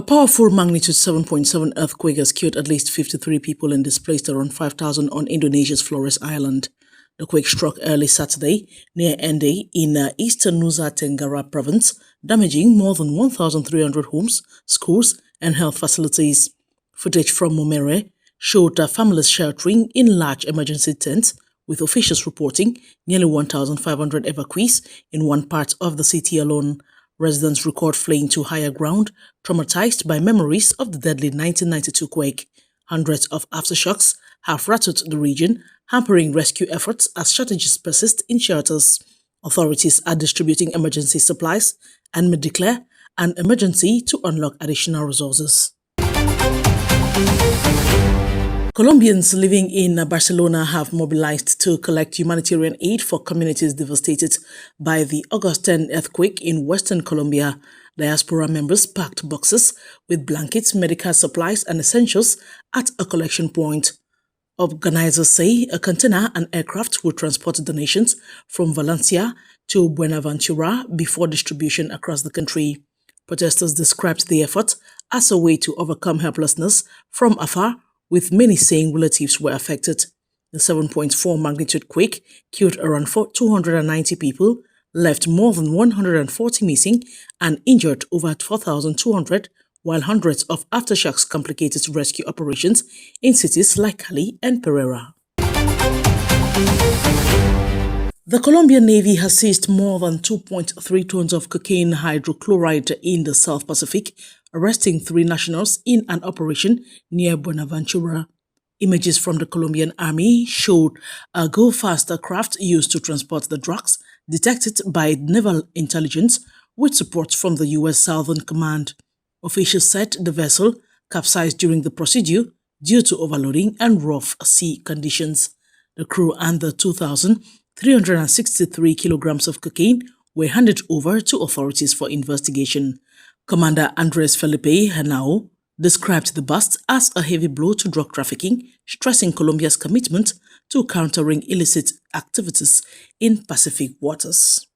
A powerful magnitude 7.7 earthquake has killed at least 53 people and displaced around 5,000 on Indonesia's Flores island. The quake struck early Saturday near Ende in eastern Nusa Tenggara province, damaging more than 1,300 homes, schools, and health facilities. Footage from Momere showed families sheltering in large emergency tents, with officials reporting nearly 1,500 evacuees in one part of the city alone. Residents record fleeing to higher ground, traumatized by memories of the deadly 1992 quake. Hundreds of aftershocks have rattled the region, hampering rescue efforts as shortages persist in shelters. Authorities are distributing emergency supplies and may declare an emergency to unlock additional resources. Colombians living in Barcelona have mobilized to collect humanitarian aid for communities devastated by the August 10 earthquake in western Colombia. Diaspora members packed boxes with blankets, medical supplies, and essentials at a collection point. Organizers say a container and aircraft will transport donations from Valencia to Buenaventura before distribution across the country. Protesters described the effort as a way to overcome helplessness from afar, with many saying relatives were affected. The 7.4 magnitude quake killed around 290 people, left more than 140 missing, and injured over 4,200, while hundreds of aftershocks complicated rescue operations in cities like Cali and Pereira. The Colombian Navy has seized more than 2.3 tons of cocaine hydrochloride in the South Pacific, arresting 3 nationals in an operation near Buenaventura. Images from the Colombian Army showed a go-faster craft used to transport the drugs, detected by naval intelligence with support from the U.S. Southern Command. Officials said the vessel capsized during the procedure due to overloading and rough sea conditions. The crew and the 2,363 kilograms of cocaine were handed over to authorities for investigation. Commander Andres Felipe Henao described the bust as a heavy blow to drug trafficking, stressing Colombia's commitment to countering illicit activities in Pacific waters.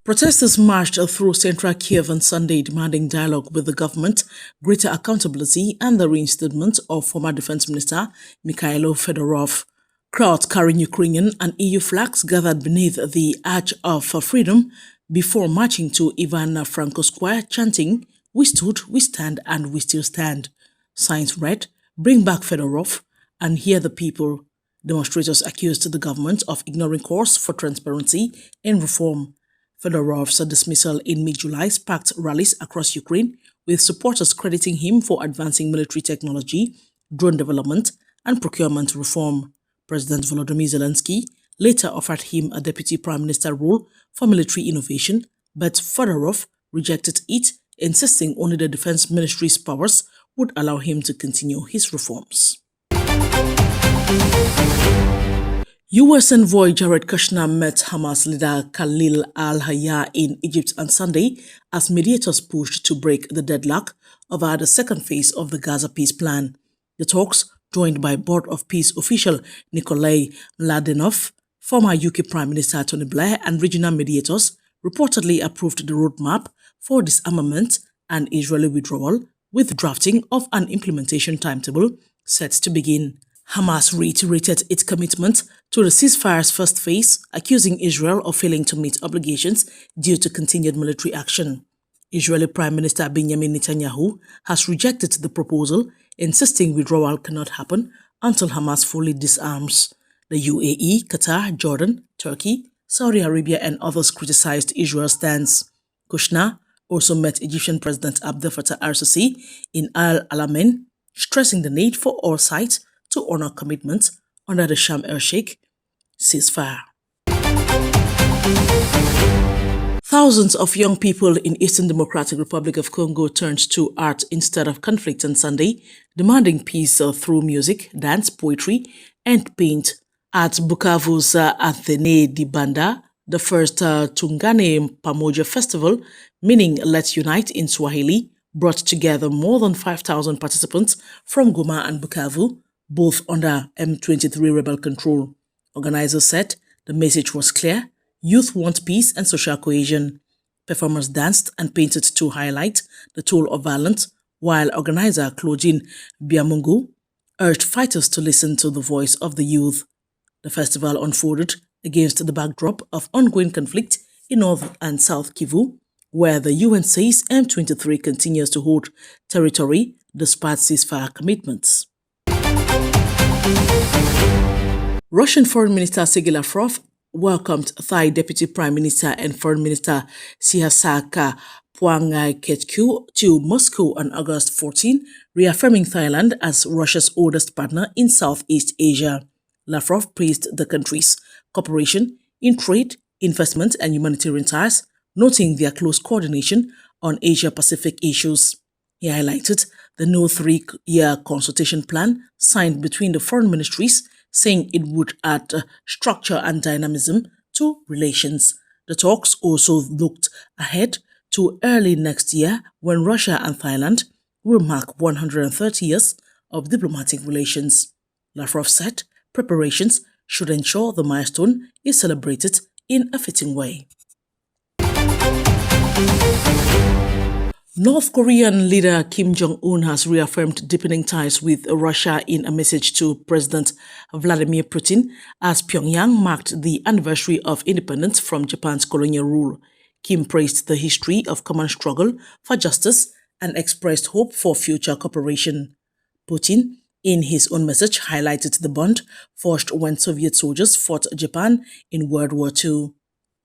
Protesters marched through central Kiev on Sunday demanding dialogue with the government, greater accountability, and the reinstatement of former Defense Minister Mikhailo Fedorov. Crowds carrying Ukrainian and EU flags gathered beneath the Arch of Freedom before marching to Ivan Franco Square, chanting, "We stood, we stand, and we still stand." Signs read, "Bring back Fedorov and hear the people." Demonstrators accused the government of ignoring calls for transparency and reform. Fedorov's dismissal in mid-July sparked rallies across Ukraine, with supporters crediting him for advancing military technology, drone development, and procurement reform. President Volodymyr Zelensky later offered him a deputy prime minister role for military innovation, but Fedorov rejected it, insisting only the defense ministry's powers would allow him to continue his reforms. U.S. envoy Jared Kushner met Hamas leader Khalil al-Hayya in Egypt on Sunday as mediators pushed to break the deadlock over the second phase of the Gaza peace plan. The talks, joined by Board of Peace official Nikolai Mladenov, former UK Prime Minister Tony Blair, and regional mediators, reportedly approved the roadmap for disarmament and Israeli withdrawal, with drafting of an implementation timetable set to begin. Hamas reiterated its commitment to the ceasefire's first phase, accusing Israel of failing to meet obligations due to continued military action. Israeli Prime Minister Benjamin Netanyahu has rejected the proposal, insisting withdrawal cannot happen until Hamas fully disarms. The UAE, Qatar, Jordan, Turkey, Saudi Arabia, and others criticized Israel's stance. Kushner also met Egyptian President Abdel Fattah al-Sisi in Al Alamein, stressing the need for all sides to honor commitments under the Sharm el-Sheikh ceasefire. Thousands of young people in Eastern Democratic Republic of Congo turned to art instead of conflict on Sunday, demanding peace through music, dance, poetry, and paint. At Bukavu's Athene di Banda, the first Tungane Pamoja festival, meaning Let's Unite in Swahili, brought together more than 5,000 participants from Goma and Bukavu, both under M23 rebel control. Organizers said the message was clear: youth want peace and social cohesion. Performers danced and painted to highlight the toll of violence, while organizer Claudine Biamungu urged fighters to listen to the voice of the youth. The festival unfolded against the backdrop of ongoing conflict in North and South Kivu, where the UN says M23 continues to hold territory despite ceasefire commitments. Russian Foreign Minister Sergei Lavrov welcomed Thai Deputy Prime Minister and Foreign Minister Sihasak Phuangketkeow to Moscow on August 14, reaffirming Thailand as Russia's oldest partner in Southeast Asia. Lavrov praised the country's cooperation in trade, investment and humanitarian ties, noting their close coordination on Asia-Pacific issues. He highlighted the new 3-year consultation plan signed between the foreign ministries, saying it would add structure and dynamism to relations. The talks also looked ahead to early next year when Russia and Thailand will mark 130 years of diplomatic relations. Lavrov said preparations should ensure the milestone is celebrated in a fitting way. North Korean leader Kim Jong-un has reaffirmed deepening ties with Russia in a message to President Vladimir Putin as Pyongyang marked the anniversary of independence from Japan's colonial rule. Kim praised the history of common struggle for justice and expressed hope for future cooperation. Putin, in his own message, highlighted the bond forged when Soviet soldiers fought Japan in World War II.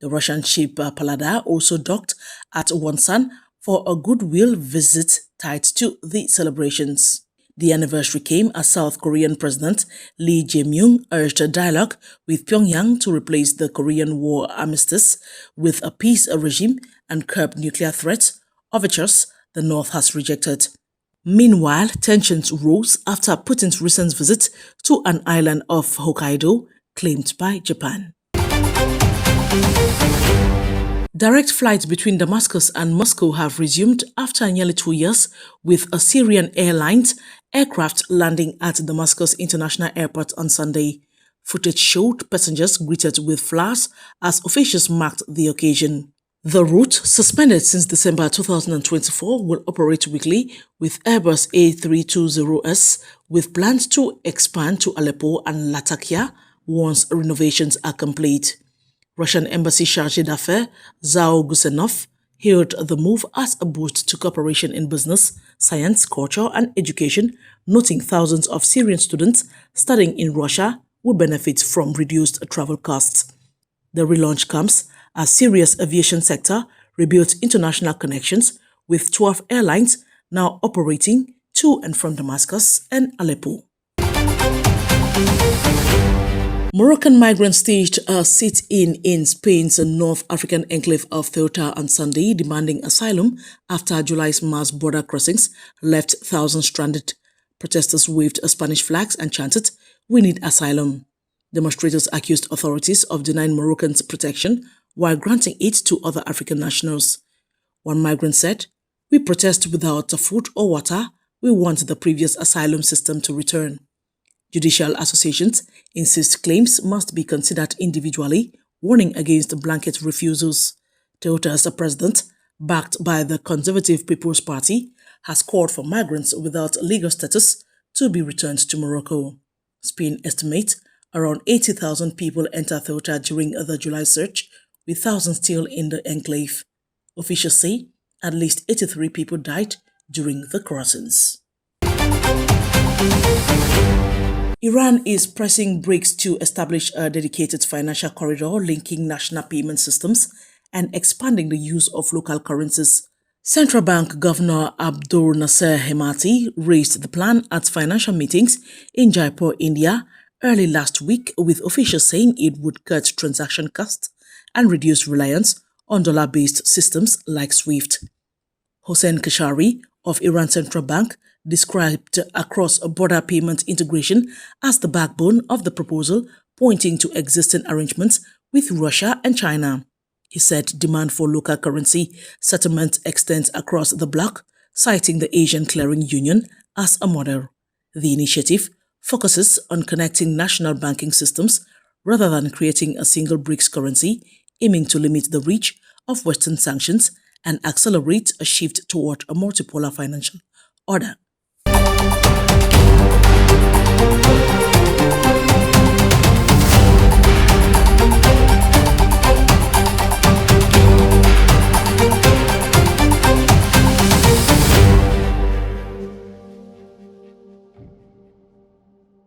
The Russian ship Pallada also docked at Wonsan for a goodwill visit tied to the celebrations. The anniversary came as South Korean President Lee Jae-myung urged a dialogue with Pyongyang to replace the Korean War armistice with a peace regime and curb nuclear threats, overtures the North has rejected. Meanwhile, tensions rose after Putin's recent visit to an island of Hokkaido claimed by Japan. Direct flights between Damascus and Moscow have resumed after nearly 2 years, with a Syrian Airlines aircraft landing at Damascus International Airport on Sunday. Footage showed passengers greeted with flowers as officials marked the occasion. The route, suspended since December 2024, will operate weekly with Airbus A320s, with plans to expand to Aleppo and Latakia once renovations are complete. Russian Embassy Chargé d'Affaires Zhao Gusenov hailed the move as a boost to cooperation in business, science, culture, and education, noting thousands of Syrian students studying in Russia will benefit from reduced travel costs. The relaunch comes as Syria's aviation sector rebuilt international connections, with 12 airlines now operating to and from Damascus and Aleppo. Moroccan migrants staged a sit-in in Spain's North African enclave of Ceuta on Sunday, demanding asylum after July's mass border crossings left thousands stranded. Protesters waved Spanish flags and chanted, "We need asylum." Demonstrators accused authorities of denying Moroccans protection while granting it to other African nationals. One migrant said, "We protest without food or water. We want the previous asylum system to return." Judicial associations insist claims must be considered individually, warning against blanket refusals. Ceuta's president, backed by the Conservative People's Party, has called for migrants without legal status to be returned to Morocco. Spain estimates around 80,000 people entered Ceuta during the July surge, with thousands still in the enclave. Officials say at least 83 people died during the crossings. Iran is pressing brakes to establish a dedicated financial corridor linking national payment systems and expanding the use of local currencies. Central Bank Governor Abdul Nasser Hemati raised the plan at financial meetings in Jaipur, India, early last week, with officials saying it would cut transaction costs and reduce reliance on dollar-based systems like SWIFT. Hossein Kashari of Iran Central Bank described cross-border payment integration as the backbone of the proposal, pointing to existing arrangements with Russia and China. He said demand for local currency settlement extends across the bloc, citing the Asian Clearing Union as a model. The initiative focuses on connecting national banking systems rather than creating a single BRICS currency, aiming to limit the reach of Western sanctions and accelerate a shift toward a multipolar financial order.